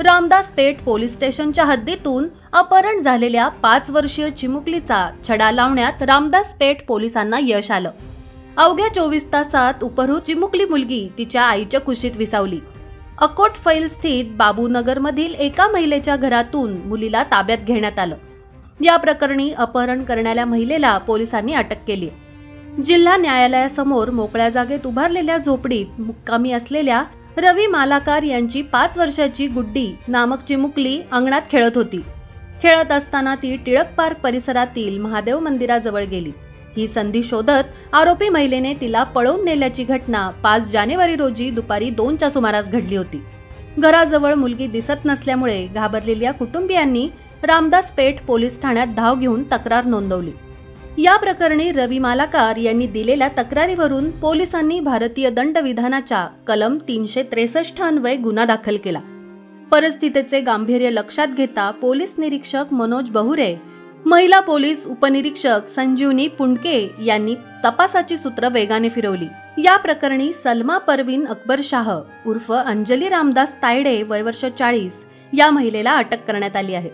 रामदास पेठ police स्टेशनच्या हद्दीतून अपहरण झालेल्या 5 वर्षीय चिमुकलीचा छडा लावण्यात रामदास पेठ पोलिसांना यश आलं। अवघ्या 24 तासात उपहृत चिमुकली मुलगी तिच्या आईच्या कुशीत विसावली। अकोट फैल स्थित बाबूनगर मधील एका महिलेच्या घरातून मुलीला ताब्यात घेण्यात आलं। या प्रकरणी अपहरण करणाऱ्या महिलेला पोलिसांनी अटक केली। जिल्हा न्यायालयासमोर मोकळ्या जागेत उभारलेल्या झोपडीत मुक्कामी असलेल्या रवी मालाकार यांची 5 वर्षाची गुड्डी नामक चिमुकली अंगणात खेळत होती। खेळत असताना ती टिळक पार्क परिसरातील महादेव मंदिराजवळ गेली। ही संधी शोधत आरोपी महिलेने तिला पळवून नेल्याची घटना 5 जानेवारी रोजी दुपारी 2च्या सुमारास घडली होती। घराजवळ मुलगी दिसत नसल्यामुळे घाबरलेल्या कुटुंबियांनी रामदास पेठ पोलीस ठाण्यात धाव घेऊन तक्रार नोंदवली। या प्रकरणी रवी मालाकार यांनी दिलेल्या तक्रारीवरून पोलिसांनी भारतीय दंडविधानाच्या कलम 363 अन्वये गुन्हा दाखल केला। परिस्थितीचे गांभीर्य लक्षात घेता पोलीस निरीक्षक मनोज बहुरे, महिला पोलीस उपनिरीक्षक संजीवनी पुंडके यांनी तपासाची सूत्र वेगाने फिरवली। या प्रकरणी सलमा परवीन अकबर शाह उर्फ अंजली रामदास तायडे वय वर्ष 40 या महिलेला अटक करण्यात आली आहे।